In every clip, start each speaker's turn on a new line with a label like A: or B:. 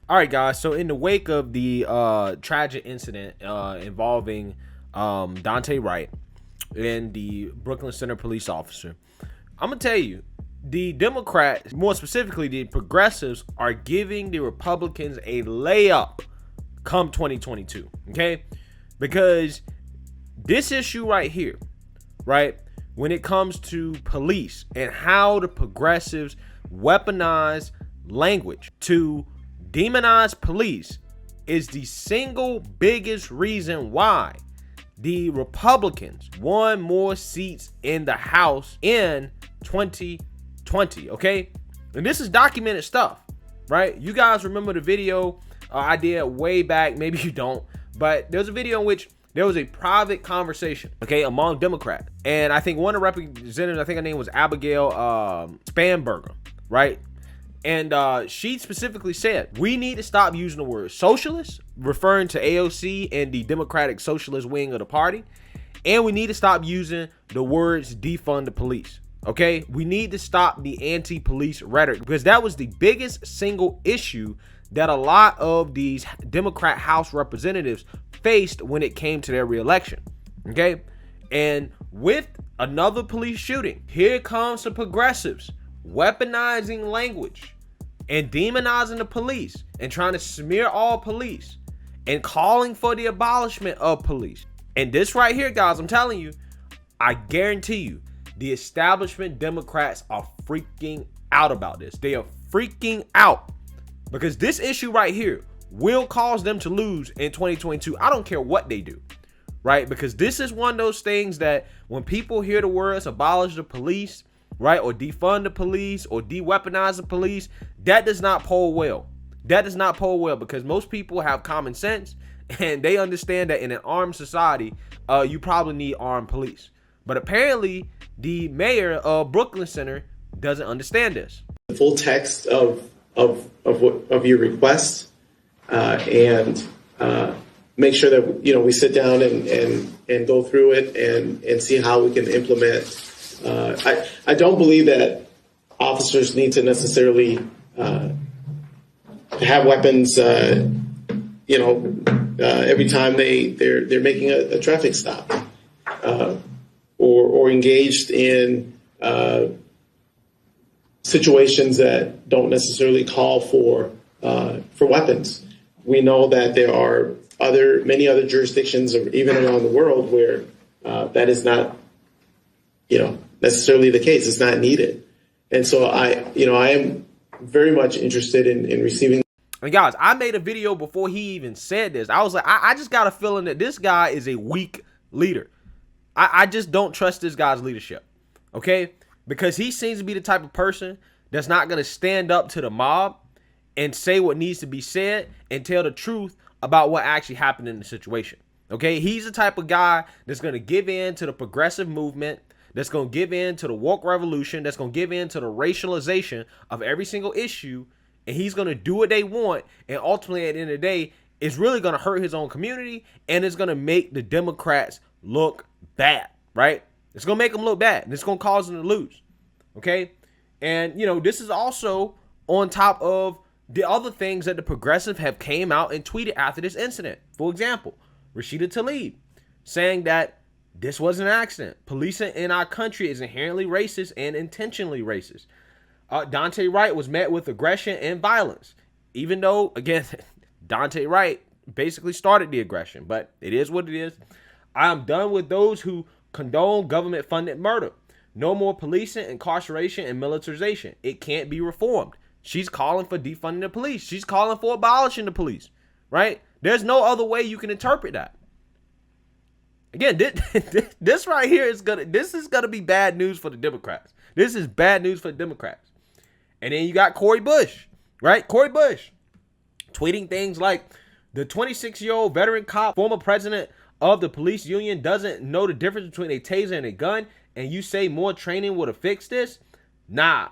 A: All right, guys. So in the wake of the tragic incident involving Dante Wright and the Brooklyn Center police officer, I'm gonna tell you, the Democrats, more specifically the progressives, are giving the Republicans a layup come 2022. Okay, because this issue right here, right, when it comes to police and how the progressives weaponize language to demonize police is the single biggest reason why the Republicans won more seats in the House in 2020. Okay, and this is documented stuff, right? You guys remember the video I did way back? Maybe you don't, but there's a video in which there was a private conversation, okay, among Democrats, and I think one of the representatives, I think her name was Abigail Spanberger, right? And she specifically said, we need to stop using the word socialist, referring to AOC and the Democratic Socialist wing of the party. And we need to stop using the words defund the police. Okay, we need to stop the anti-police rhetoric, because that was the biggest single issue that a lot of these Democrat House representatives faced when it came to their reelection. Okay, and with another police shooting, here comes the progressives weaponizing language and demonizing the police and trying to smear all police and calling for the abolishment of police. And this right here, guys, I'm telling you, I guarantee you, the establishment Democrats are freaking out about this. They are freaking out because this issue right here will cause them to lose in 2022. I don't care what they do, right? Because this is one of those things that when people hear the words abolish the police, right, or defund the police or de-weaponize the police, that does not poll well. That does not poll well, because most people have common sense and they understand that in an armed society, you probably need armed police. But apparently, the mayor of Brooklyn Center doesn't understand this.
B: The full text of your request and make sure that we sit down and go through it and see how we can implement. I don't believe that officers need to necessarily have weapons, every time they're making a traffic stop or engaged in situations that don't necessarily call for weapons. We know that there are many other jurisdictions, or even around the world, where that is not, necessarily the case. It's not needed. And so I am very much interested in receiving.
A: And guys, I made a video before he even said this. I was like, I just got a feeling that this guy is a weak leader. I just don't trust this guy's leadership. Okay? Because he seems to be the type of person that's not going to stand up to the mob and say what needs to be said and tell the truth about what actually happened in the situation. Okay? He's the type of guy that's going to give in to the progressive movement, that's going to give in to the woke revolution, that's going to give in to the racialization of every single issue, and he's going to do what they want, and ultimately at the end of the day, it's really going to hurt his own community, and it's going to make the Democrats look bad, right? It's going to make them look bad, and it's going to cause them to lose, okay? And, this is also on top of the other things that the progressive have came out and tweeted after this incident. For example, Rashida Tlaib saying that this was an accident. Policing in our country is inherently racist and intentionally racist. Dante Wright was met with aggression and violence, even though, again, Dante Wright basically started the aggression, but it is what it is. I am done with those who condone government-funded murder. No more policing, incarceration, and militarization. It can't be reformed. She's calling for defunding the police. She's calling for abolishing the police, right? There's no other way you can interpret that. Again, this right here is gonna be bad news for the Democrats. This is bad news for the Democrats. And then you got Cori Bush, right? Cori Bush tweeting things like, the 26-year-old veteran cop, former president of the police union, doesn't know the difference between a taser and a gun, and you say more training would have fixed this? Nah,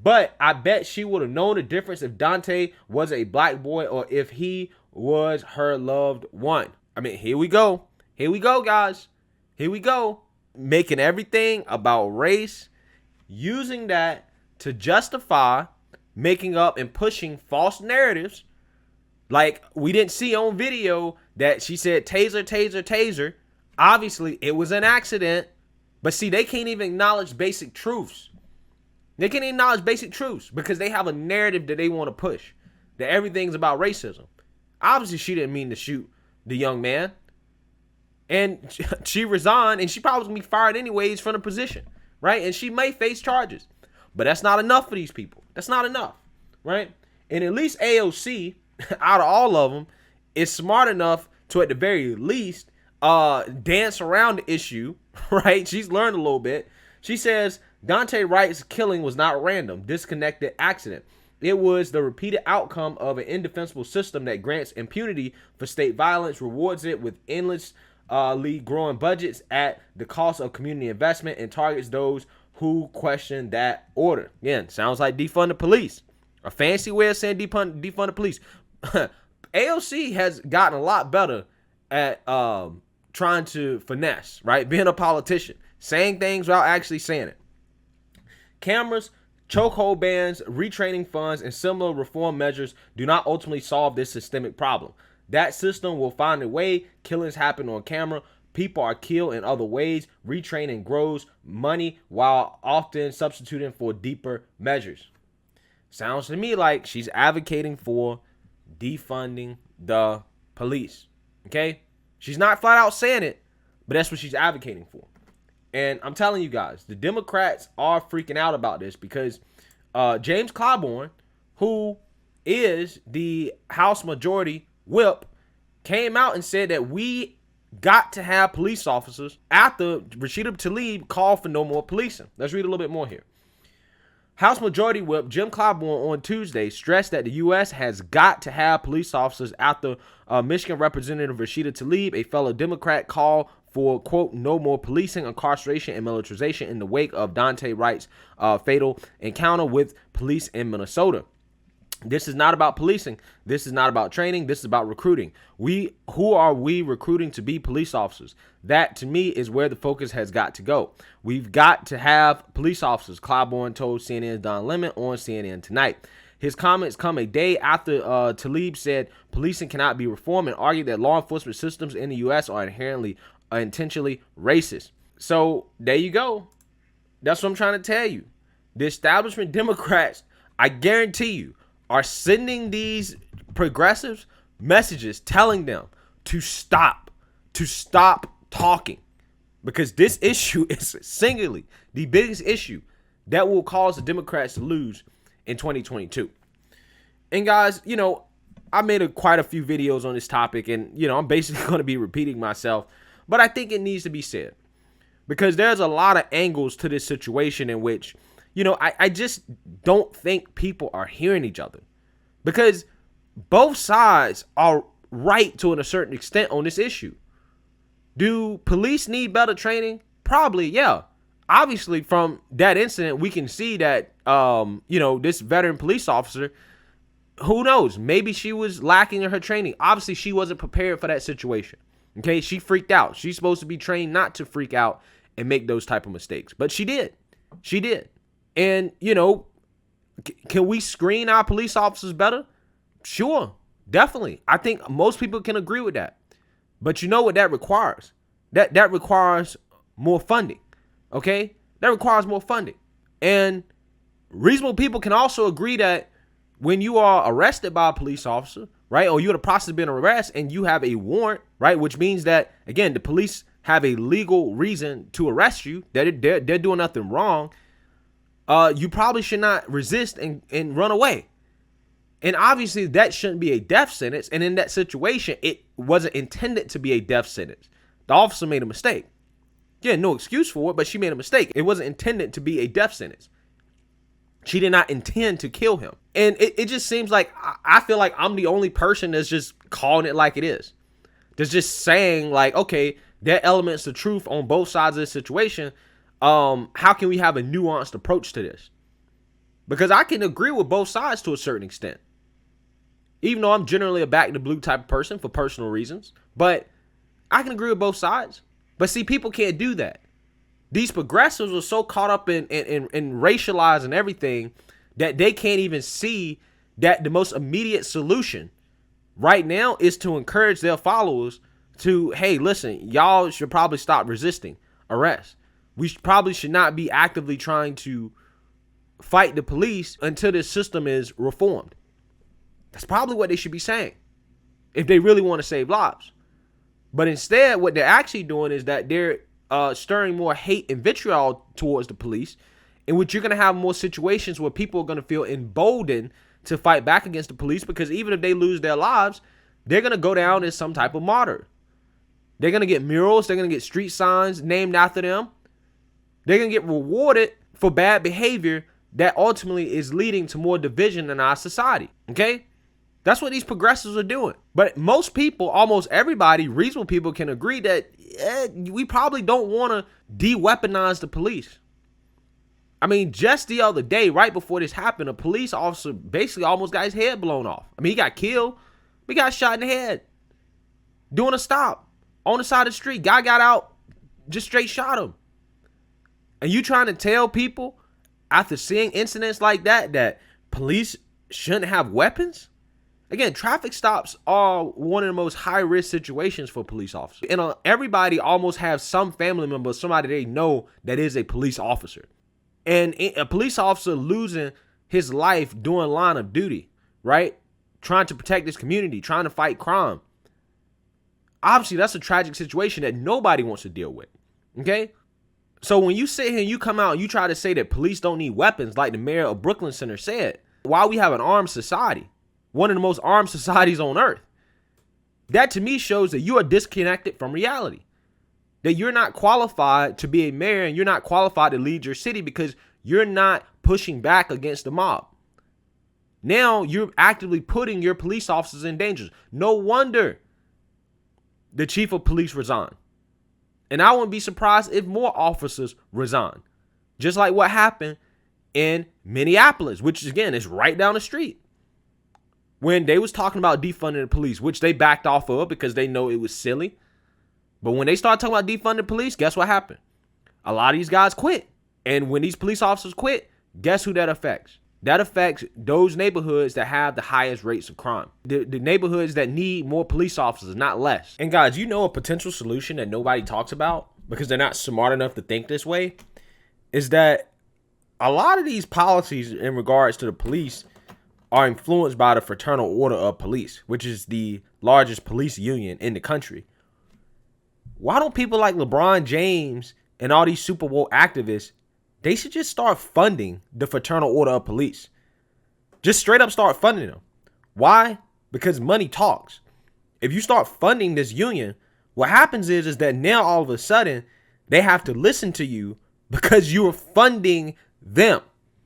A: but I bet she would have known the difference if Dante was a black boy or if he was her loved one. I mean, here we go. Here we go, guys. Here we go. Making everything about race, using that to justify making up and pushing false narratives Like, we didn't see on video that she said taser, taser, taser. Obviously, it was an accident. But see, they can't even acknowledge basic truths. They can't acknowledge basic truths because they have a narrative that they want to push, that everything's about racism. Obviously, she didn't mean to shoot the young man. And she resigned, and she probably was going to be fired anyways from the position, right? And she may face charges. But that's not enough for these people. That's not enough, right? And at least AOC, out of all of them, is smart enough to, at the very least, dance around the issue, right? She's learned a little bit. She says Daunte Wright's killing was not random, disconnected accident. It was the repeated outcome of an indefensible system that grants impunity for state violence, rewards it with endlessly growing budgets at the cost of community investment, and targets those who question that order. Again, sounds like defund the police. A fancy way of saying defund the police. AOC has gotten a lot better at trying to finesse, right? Being a politician, saying things without actually saying it. Cameras, chokehold bans, retraining funds, and similar reform measures do not ultimately solve this systemic problem. That system will find a way. Killings happen on camera. People are killed in other ways. Retraining grows money while often substituting for deeper measures. Sounds to me like she's advocating for defunding the police. Okay? She's not flat out saying it, but that's what she's advocating for. And I'm telling you guys, the Democrats are freaking out about this because James Clyburn, who is the House Majority Whip, came out and said that we got to have police officers after Rashida Tlaib called for no more policing. Let's read a little bit more here. House Majority Whip Jim Clyburn on Tuesday stressed that the U.S. has got to have police officers after Michigan Representative Rashida Tlaib, a fellow Democrat, called for, quote, no more policing, incarceration, and militarization in the wake of Daunte Wright's fatal encounter with police in Minnesota. This is not about policing. This is not about training. This is about recruiting. Who are we recruiting to be police officers? That, to me, is where the focus has got to go. We've got to have police officers, Clyburn told CNN's Don Lemon on CNN Tonight. His comments come a day after Tlaib said policing cannot be reformed and argued that law enforcement systems in the U.S. are inherently, intentionally racist. So, there you go. That's what I'm trying to tell you. The establishment Democrats, I guarantee you, are sending these progressives messages telling them to stop talking, because this issue is singularly the biggest issue that will cause the Democrats to lose in 2022. And guys, you know, I made quite a few videos on this topic, and you know, I'm basically going to be repeating myself, but I think it needs to be said because there's a lot of angles to this situation in which, you know, I just don't think people are hearing each other, because both sides are right to a certain extent on this issue. Do police need better training? Probably, yeah. Obviously, from that incident, we can see that, you know, this veteran police officer, who knows, maybe she was lacking in her training. Obviously, she wasn't prepared for that situation. Okay, she freaked out. She's supposed to be trained not to freak out and make those type of mistakes, but she did. She did. And, you know, can we screen our police officers better? Sure, definitely. I think most people can agree with that. But you know what that requires? That requires more funding, okay? That requires more funding. And reasonable people can also agree that when you are arrested by a police officer, right, or you're in the process of being arrested and you have a warrant, right, which means that, again, the police have a legal reason to arrest you, that they're doing nothing wrong, you probably should not resist and run away. And obviously that shouldn't be a death sentence. And in that situation, it wasn't intended to be a death sentence. The officer made a mistake. Yeah, no excuse for it, but she made a mistake. It wasn't intended to be a death sentence. She did not intend to kill him. And it just seems like, I feel like I'm the only person that's just calling it like it is. That's just saying like, okay, there are elements of truth on both sides of this situation. How can we have a nuanced approach to this? Because I can agree with both sides to a certain extent. Even though I'm generally a back to blue type of person for personal reasons. But I can agree with both sides. But see, people can't do that. These progressives are so caught up in racializing everything that they can't even see that the most immediate solution right now is to encourage their followers to, hey, listen, y'all should probably stop resisting arrest. We probably should not be actively trying to fight the police until this system is reformed. That's probably what they should be saying if they really want to save lives. But instead, what they're actually doing is that they're stirring more hate and vitriol towards the police, in which you're going to have more situations where people are going to feel emboldened to fight back against the police, because even if they lose their lives, they're going to go down as some type of martyr. They're going to get murals. They're going to get street signs named after them. They're going to get rewarded for bad behavior that ultimately is leading to more division in our society. Okay? That's what these progressives are doing. But most people, almost everybody, reasonable people can agree that we probably don't want to de-weaponize the police. I mean, just the other day, right before this happened, a police officer basically almost got his head blown off. I mean, he got killed. He got shot in the head doing a stop on the side of the street. Guy got out, just straight shot him. And you trying to tell people after seeing incidents like that police shouldn't have weapons? Again, traffic stops are one of the most high-risk situations for police officers. And everybody almost has some family member, somebody they know that is a police officer. And a police officer losing his life doing line of duty, right? Trying to protect his community, trying to fight crime. Obviously, that's a tragic situation that nobody wants to deal with, okay? So when you sit here and you come out and you try to say that police don't need weapons, like the mayor of Brooklyn Center said, while we have an armed society, one of the most armed societies on earth, that to me shows that you are disconnected from reality. That you're not qualified to be a mayor and you're not qualified to lead your city because you're not pushing back against the mob. Now you're actively putting your police officers in danger. No wonder the chief of police resigned. And I wouldn't be surprised if more officers resign. Just like what happened in Minneapolis, which again is right down the street. When they was talking about defunding the police, which they backed off of because they know it was silly. But when they started talking about defunding police, guess what happened? A lot of these guys quit. And when these police officers quit, guess who that affects? That affects those neighborhoods that have the highest rates of crime. The neighborhoods that need more police officers, not less. And guys, you know a potential solution that nobody talks about because they're not smart enough to think this way is that a lot of these policies in regards to the police are influenced by the Fraternal Order of Police, which is the largest police union in the country. Why don't people like LeBron James and all these Super Bowl activists, they should just start funding the Fraternal Order of Police. Just straight up start funding them. Why? Because money talks. If you start funding this union, what happens is that now all of a sudden they have to listen to you because you are funding them.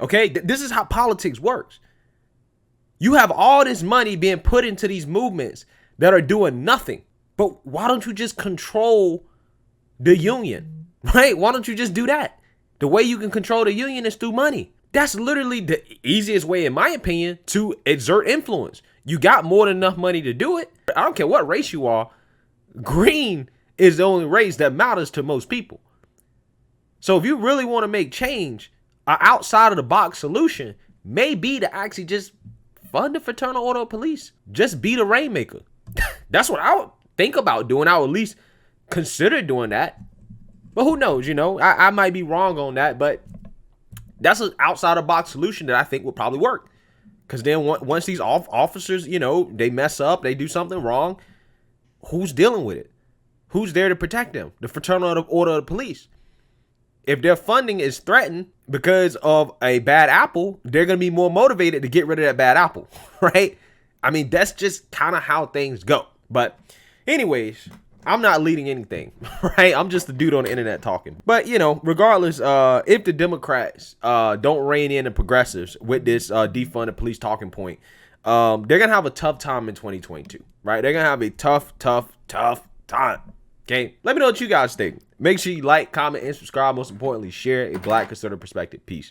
A: Okay? This is how politics works. You have all this money being put into these movements that are doing nothing. But why don't you just control the union, right? Why don't you just do that? The way you can control the union is through money. That's literally the easiest way, in my opinion, to exert influence. You got more than enough money to do it. I don't care what race you are. Green is the only race that matters to most people. So if you really want to make change, an outside of the box solution may be to actually just fund the Fraternal Order of Police. Just be the rainmaker. That's what I would think about doing. I would at least consider doing that. But who knows, I might be wrong on that, but that's an outside of box solution that I think would probably work. Because then once these officers, they mess up, they do something wrong, who's dealing with it? Who's there to protect them? The Fraternal Order of Police. If their funding is threatened because of a bad apple, they're going to be more motivated to get rid of that bad apple, right? I mean, that's just kind of how things go. But anyways, I'm not leading anything, right? I'm just a dude on the internet talking. But, regardless, if the Democrats don't rein in the progressives with this defund the police talking point, they're going to have a tough time in 2022, right? They're going to have a tough time. Okay? Let me know what you guys think. Make sure you like, comment, and subscribe. Most importantly, share a Black conservative perspective. Peace.